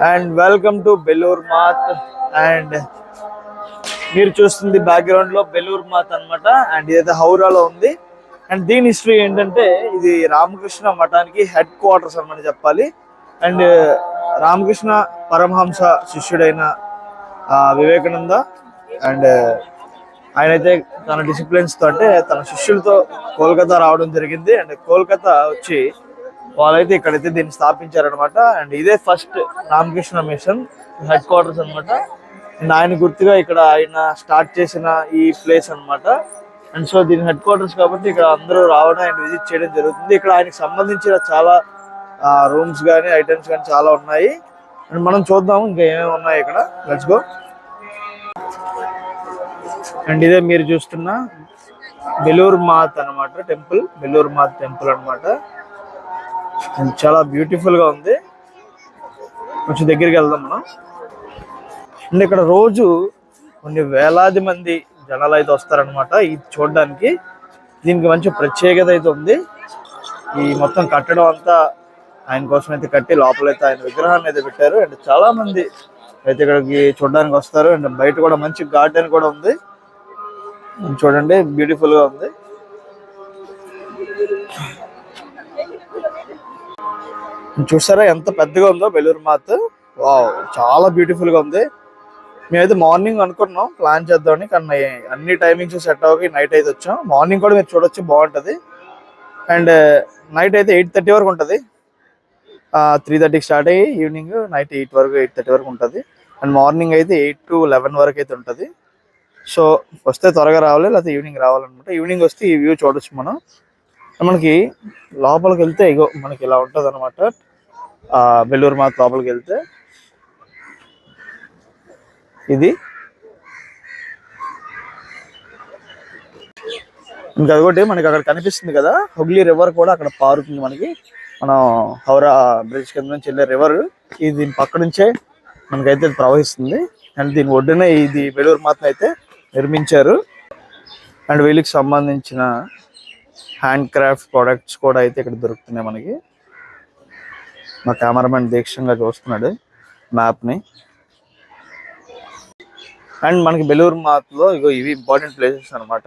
And welcome to Belur Math. And మీరు చూస్తుంది background లో బెలూర్ మాత్ అనమాట. అండ్ ఇదైతే హౌరాలో ఉంది. అండ్ దీని హిస్టరీ ఏంటంటే ఇది రామకృష్ణ మఠానికి హెడ్ క్వార్టర్స్ అనమాట చెప్పాలి. అండ్ రామకృష్ణ పరమహంస శిష్యుడైన వివేకానంద అండ్ ఆయనైతే తన డిసిప్లిన్స్ తో అంటే తన శిష్యులతో కోల్కతా రావడం జరిగింది. అండ్ కోల్కతా వచ్చి వాళ్ళైతే ఇక్కడైతే దీన్ని స్థాపించారనమాట. అండ్ ఇదే first Ramakrishna Mission headquarters అనమాట. అండ్ ఆయన గుర్తుగా ఇక్కడ ఆయన స్టార్ట్ చేసిన ఈ ప్లేస్ అనమాట. అండ్ సో దీని హెడ్ క్వార్టర్స్ కాబట్టి ఇక్కడ అందరూ రావడం అండ్ విజిట్ చేయడం జరుగుతుంది. ఇక్కడ ఆయనకి సంబంధించిన చాలా రూమ్స్ కానీ ఐటమ్స్ కానీ చాలా ఉన్నాయి. అండ్ మనం చూద్దాము ఇంకా ఏమేమి ఉన్నాయి ఇక్కడ. Let's go. అండ్ ఇదే మీరు చూస్తున్న బెలూర్ మాత్ అనమాట టెంపుల్. బెలూర్ మాత్ టెంపుల్ అనమాట. చాలా బ్యూటిఫుల్ గా ఉంది. కొంచెం దగ్గరికి వెళ్దాం మనం. అండ్ ఇక్కడ రోజు కొన్ని వేలాది మంది జనాలు అయితే వస్తారనమాట ఇది చూడడానికి. దీనికి మంచి ప్రత్యేకత అయితే ఉంది. ఈ మొత్తం కట్టడం అంతా ఆయన కోసం అయితే కట్టి లోపలైతే ఆయన విగ్రహాన్ని అయితే పెట్టారు. అండ్ చాలా మంది అయితే ఇక్కడికి చూడడానికి వస్తారు. అండ్ బయట కూడా మంచి గార్డెన్ కూడా ఉంది. చూడండి బ్యూటిఫుల్ గా ఉంది. చూసారా ఎంత పెద్దగా ఉందో బెలూర్ మాత్. వావ్, చాలా బ్యూటిఫుల్ గా ఉంది. మేమైతే మార్నింగ్ అనుకున్నాం ప్లాన్ చేద్దామని, కానీ అన్ని టైమింగ్స్ సెట్ అవ్వకి నైట్ అయితే వచ్చాం. మార్నింగ్ కూడా మీరు చూడొచ్చు, బాగుంటుంది. అండ్ నైట్ అయితే 8:30 వరకు ఉంటుంది. 3:30కి స్టార్ట్ అయ్యి ఈవినింగ్ నైట్ 8 వరకు 8:30 వరకు ఉంటుంది. అండ్ మార్నింగ్ అయితే 8 to 11 వరకు అయితే ఉంటుంది. సో వస్తే త్వరగా రావాలి, లేకపోతే ఈవినింగ్ రావాలన్నమాట. ఈవినింగ్ వస్తే ఈ వ్యూ చూడొచ్చు మనం. మనకి లోపలికి వెళ్తే ఇగో మనకి ఇలా ఉంటుంది అనమాట. బెలూర్ మాత్ లోపలికి వెళ్తే ఇది ఇంకా అదొకటి మనకి అక్కడ కనిపిస్తుంది కదా, హుగ్లీ రివర్ కూడా అక్కడ పారుతుంది మనకి. మనం హౌరా బ్రిడ్జ్ కింద నుంచి వెళ్ళే రివర్ ఇది దీని పక్క నుంచే మనకైతే ప్రవహిస్తుంది. అండ్ దీని ఒడ్డునే ఇది బెలూర్ మాత్ అయితే నిర్మించారు. అండ్ వీళ్ళకి సంబంధించిన హ్యాండ్ క్రాఫ్ట్ ప్రొడక్ట్స్ కూడా అయితే ఇక్కడ దొరుకుతున్నాయి మనకి. మా కెమెరామెన్ దీక్షంగా చూస్తున్నాడు మ్యాప్ని. అండ్ మనకి బెలూర్ మాత్లో ఇగో ఇవి ఇంపార్టెంట్ ప్లేసెస్ అనమాట.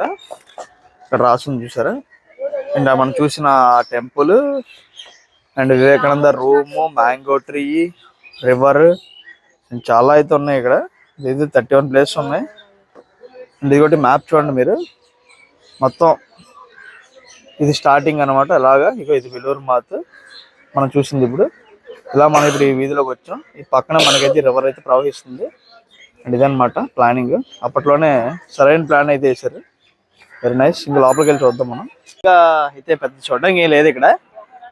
ఇక్కడ రాసుంది చూసారా. అండ్ మనం చూసిన temple and Vivekananda room, mango tree, river చాలా అయితే ఉన్నాయి ఇక్కడ. ఇది 31 ప్లేసెస్ ఉన్నాయి. అండ్ ఇది ఒకటి మ్యాప్ చూడండి మీరు. మొత్తం ఇది స్టార్టింగ్ అనమాట. అలాగా ఇక ఇది బెలూర్ మాత్ మనం చూసింది. ఇప్పుడు ఇలా మనం ఇప్పుడు ఈ వీధిలోకి వచ్చాం. ఈ పక్కన మనకైతే రివర్ అయితే ప్రవహిస్తుంది. అండ్ ఇదనమాట ప్లానింగ్. అప్పట్లోనే సరైన ప్లాన్ అయితే వేశారు. Very nice. ఇంకా లోపలికి వెళ్ళి చూద్దాం మనం. ఇంకా అయితే పెద్ద చూడడానికి ఏం లేదు ఇక్కడ.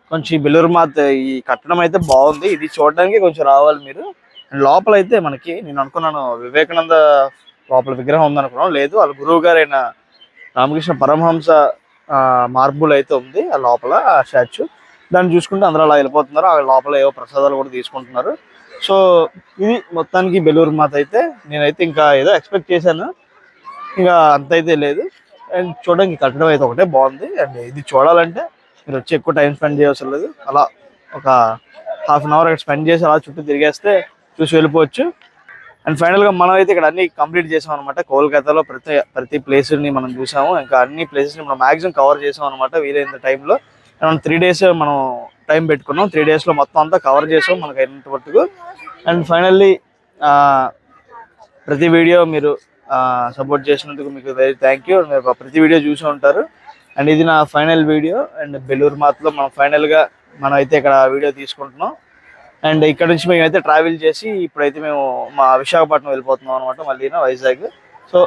కొంచెం బెలూర్ మాత్ ఈ కట్టడం అయితే బాగుంది. ఇది చూడడానికి కొంచెం రావాలి మీరు. అండ్ లోపల అయితే మనకి నేను అనుకున్నాను వివేకానంద లోపల విగ్రహం ఉందనుకున్నాం. లేదు, వాళ్ళ గురువు గారైన రామకృష్ణ పరమహంస మార్బుల్ అయితే ఉంది ఆ లోపల, ఆ స్టాచ్యూ. దాన్ని చూసుకుంటే అందరూ అలా వెళ్ళిపోతున్నారు. ఆ లోపల ఏవో ప్రసాదాలు కూడా తీసుకుంటున్నారు. సో ఇది మొత్తానికి బెలూర్ మాత్ అయితే. నేనైతే ఇంకా ఏదో ఎక్స్పెక్ట్ చేశాను, ఇంకా అంత అయితే లేదు. అండ్ చూడడానికి కట్టడం అయితే ఒకటే బాగుంది. అండ్ ఇది చూడాలంటే మీరు వచ్చి ఎక్కువ టైం స్పెండ్ చేయవసరం లేదు. అలా ఒక ½ అన్ అవర్ అక్కడ స్పెండ్ చేసి అలా చుట్టూ తిరిగేస్తే చూసి వెళ్ళిపోవచ్చు. అండ్ ఫైనల్గా మనం అయితే ఇక్కడ అన్ని కంప్లీట్ చేసాం అనమాట. కోల్కతాలో ప్రతి ప్లేస్ని మనం చూసాము. ఇంకా అన్ని ప్లేసెస్ని మనం మ్యాక్సిమం కవర్ చేసాం అనమాట వీలైన టైంలో. మనం 3 days మనం టైం పెట్టుకున్నాం. 3 daysలో మొత్తం అంతా కవర్ చేసాం మనకు అయినంత మట్టుకు. అండ్ ఫైనల్లీ ప్రతి వీడియో మీరు సపోర్ట్ చేసినందుకు మీకు వెరీ థ్యాంక్ యూ. మీరు ప్రతి వీడియో చూసి ఉంటారు. అండ్ ఇది నా ఫైనల్ వీడియో. అండ్ బెలూర్ మాత్లో మనం ఫైనల్గా మనం అయితే ఇక్కడ వీడియో తీసుకుంటున్నాం. అండ్ ఇక్కడ నుంచి మేము అయితే ట్రావెల్ చేసి ఇప్పుడైతే మేము మా విశాఖపట్నం వెళ్ళిపోతున్నాం అనమాట, మళ్ళీ వైజాగ్. సో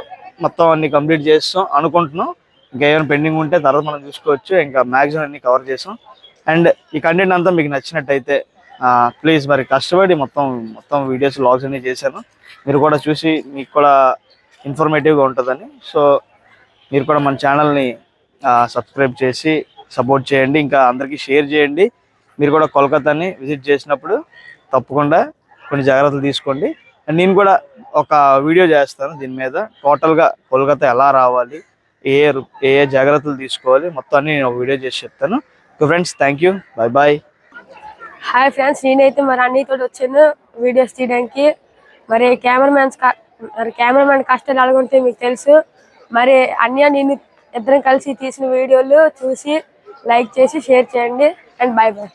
మొత్తం అన్ని కంప్లీట్ చేస్తాం అనుకుంటున్నాం. ఇంకా ఏమైనా పెండింగ్ ఉంటే తర్వాత మనం చూసుకోవచ్చు. ఇంకా మ్యాక్సిమం అన్ని కవర్ చేసాం. అండ్ ఈ కంటెంట్ అంతా మీకు నచ్చినట్టయితే ప్లీజ్ మరి కష్టపడి మొత్తం వీడియోస్ వ్లాగ్స్ అన్ని చేశాను. మీరు కూడా చూసి మీకు కూడా ఇన్ఫర్మేటివ్గా ఉంటుందని. సో మీరు కూడా మన ఛానల్ని సబ్స్క్రైబ్ చేసి సపోర్ట్ చేయండి. ఇంకా అందరికీ షేర్ చేయండి. మీరు కూడా కోల్కతాని విజిట్ చేసినప్పుడు తప్పకుండా కొన్ని జాగ్రత్తలు తీసుకోండి. అండ్ నేను కూడా ఒక వీడియో చేస్తాను దీని మీద. టోటల్గా కోల్కతా ఎలా రావాలి, ఏ జాగ్రత్తలు తీసుకోవాలి మొత్తం అన్ని నేను ఒక వీడియో చేసి చెప్తాను. Friends, thank you. Bye bye. Hi friends, నేనైతే మరి అన్నయ్యతో వచ్చాను వీడియోస్ తీయడానికి. మరి కెమెరామెన్ కష్టాలు ఎలాగుంటే మీకు తెలుసు. మరి అన్నయ్య నేను ఇద్దరం కలిసి తీసిన వీడియోలు చూసి లైక్ చేసి షేర్ చేయండి. And bye bye.